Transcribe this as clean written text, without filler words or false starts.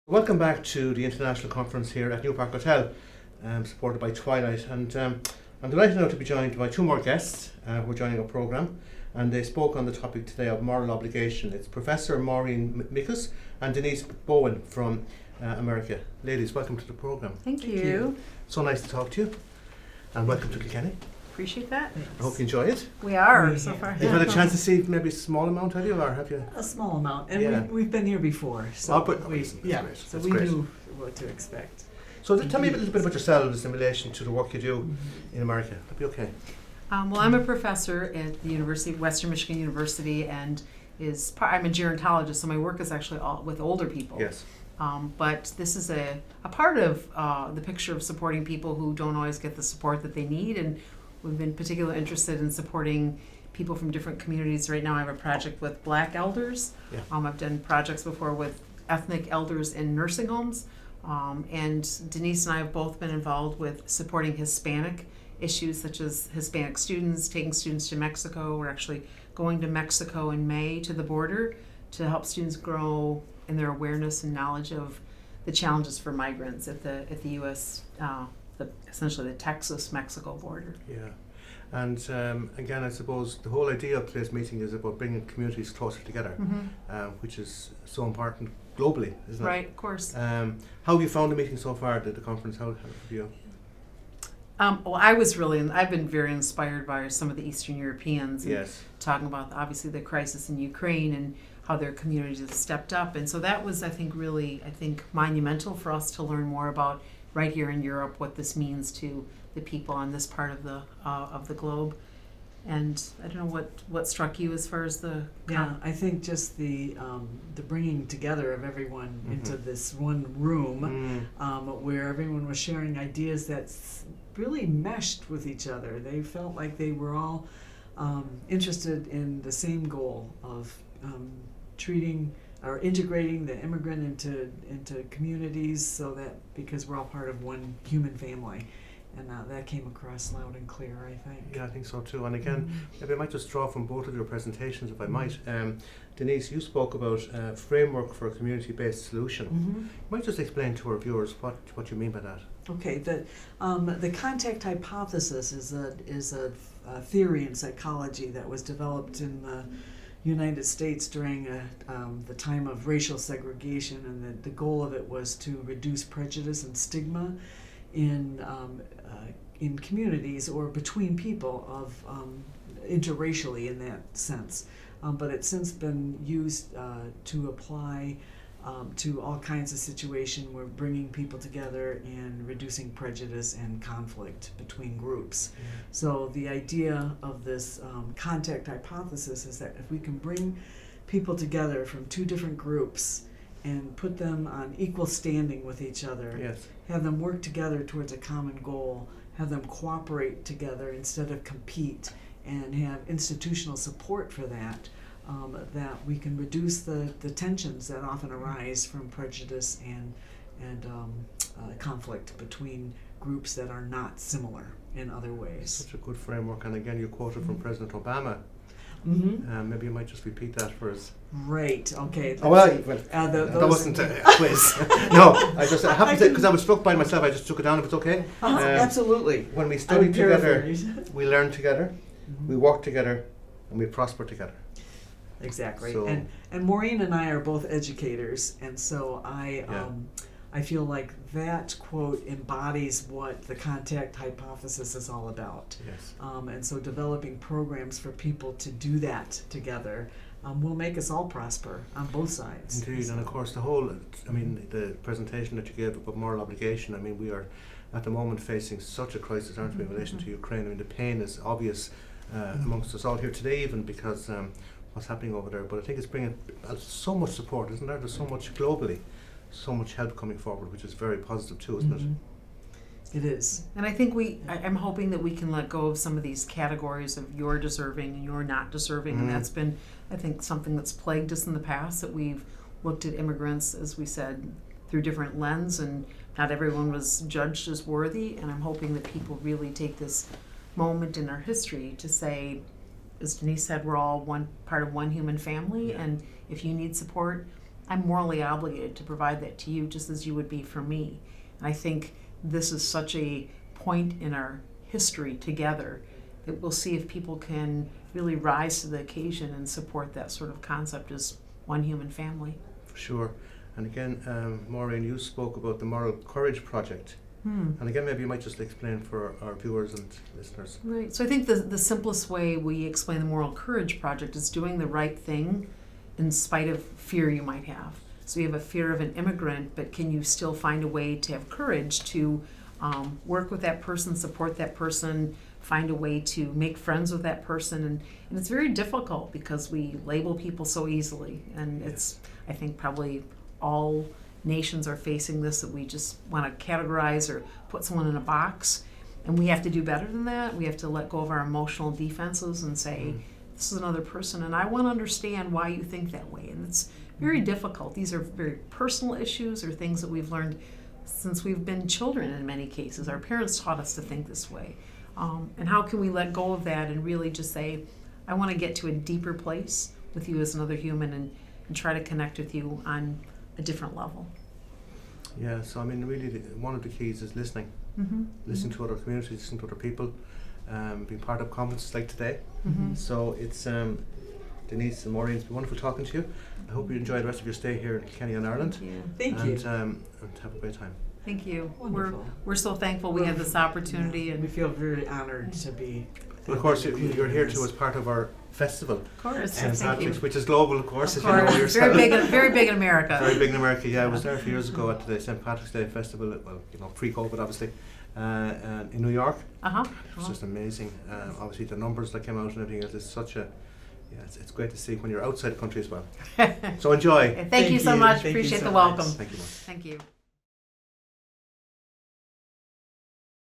Welcome back to the International Conference here at New Park Hotel, supported by Twilight. And I'm delighted now to be joined by two more guests who are joining our programme. And they spoke on the topic today of moral obligation. It's Professor Maureen Mickus and Denise Bowen from America. Ladies, welcome to the programme. Thank you. So nice to talk to you. And welcome to Kilkenny. Appreciate that. I hope you enjoy it. We are so far. You've had a chance to see maybe a small amount, have you, or have you? A small amount, and we've been here before, so Great. so That's we great. knew what to expect. So tell me a little bit about yourselves in relation to the work you do in America. That'd be okay. Well, I'm a professor at the University of Western Michigan University, and I'm a gerontologist, so my work is actually all with older people. Yes. But this is a part of the picture of supporting people who don't always get the support that they need, and we've been particularly interested in supporting people from different communities. Right now I have a project with Black elders. Yeah. I've done projects before with ethnic elders in nursing homes. And Denise and I have both been involved with supporting Hispanic issues, such as Hispanic students, taking students to Mexico. We're actually going to Mexico in May to the border to help students grow in their awareness and knowledge of the challenges for migrants at the U.S., essentially the Texas-Mexico border. Yeah. And again, I suppose the whole idea of today's meeting is about bringing communities closer together, which is so important globally, isn't it? Right, of course. How have you found the meeting so far, the conference? How have you? Well, I've been very inspired by some of the Eastern Europeans. Yes. Talking about, obviously, the crisis in Ukraine and how their communities have stepped up. And so that was, I think, really, monumental for us to learn more about right here in Europe, what this means to the people on this part of the globe. And I don't know what struck you as far as the I think just the bringing together of everyone into this one room, where everyone was sharing ideas that really meshed with each other. They felt like they were all interested in the same goal of treating or integrating the immigrant into communities, so that because we're all part of one human family. And that came across loud and clear, I think. Yeah, I think so too. And again, maybe I might just draw from both of your presentations, if I might. Denise, you spoke about a framework for a community-based solution. You might just explain to our viewers what you mean by that. Okay, the contact hypothesis is a theory in psychology that was developed in the United States during the time of racial segregation, and the goal of it was to reduce prejudice and stigma in communities or between people of interracially in that sense. But it's since been used to apply to all kinds of situations where bringing people together and reducing prejudice and conflict between groups. So the idea of this contact hypothesis is that if we can bring people together from two different groups and put them on equal standing with each other, have them work together towards a common goal, have them cooperate together instead of compete, and have institutional support for that, that we can reduce the tensions that often arise from prejudice and conflict between groups that are not similar in other ways. Such a good framework. And again, you quoted from President Obama. Maybe you might just repeat that for us. Right. Okay. That wasn't a quiz. No, I happened to, because I was struck by myself. I just took it down. If it's okay. Absolutely. When we study together, we learn together, we work together, and we prosper together. Exactly. So, and Maureen and I are both educators, and so I feel like that quote embodies what the contact hypothesis is all about. Yes. And so developing programs for people to do that together will make us all prosper on both sides. Indeed, and of course the presentation that you gave about moral obligation, we are at the moment facing such a crisis, aren't we, in relation to Ukraine. The pain is obvious amongst us all here today, even because what's happening over there. But I think it's bringing so much support, isn't there? There's so much globally, so much help coming forward, which is very positive too, isn't it? It is. And I think I'm hoping that we can let go of some of these categories of you're deserving and you're not deserving. And that's been, I think, something that's plagued us in the past, that we've looked at immigrants, as we said, through different lens, and not everyone was judged as worthy. And I'm hoping that people really take this moment in our history to say, as Denise said, we're all part of one human family, and if you need support, I'm morally obligated to provide that to you just as you would be for me. And I think this is such a point in our history together that we'll see if people can really rise to the occasion and support that sort of concept as one human family. For sure. And again, Maureen, you spoke about the Moral Courage Project. And again, maybe you might just explain for our viewers and listeners. Right. So I think the simplest way we explain the Moral Courage Project is doing the right thing in spite of fear you might have. So you have a fear of an immigrant, but can you still find a way to have courage to work with that person, support that person, find a way to make friends with that person? And it's very difficult because we label people so easily. And it's, I think, probably all nations are facing this, that we just want to categorize or put someone in a box. And we have to do better than that. We have to let go of our emotional defenses and say, this is another person, and I want to understand why you think that way. And it's very difficult. These are very personal issues or things that we've learned since we've been children in many cases. Our parents taught us to think this way. And how can we let go of that and really just say, I want to get to a deeper place with you as another human and try to connect with you on a different level. Yeah, so I mean, really, one of the keys is listening. Listening to other communities, listening to other people, being part of conferences like today. So it's Denise and Maureen, it's been wonderful talking to you. I hope you enjoy the rest of your stay here in Kilkenny and Ireland. Thank you. And have a great time. Thank you. Wonderful. We're so thankful we had this opportunity. Yeah, And we feel very honored to be. Well, of course, you're here too as part of our festival. Of course, St. thank you. Patrick's, which is global, of course, Of as you know course, yourself. very big in America. Very big in America, yeah. I was there a few years ago at the St. Patrick's Day Festival, well, you know, pre-COVID obviously, in New York. It was just amazing. Obviously the numbers that came out and everything else is such a, yeah, it's great to see when you're outside the country as well. So enjoy. Thank you so much. Thank you Appreciate so the much. welcome. Thank you. Thank you.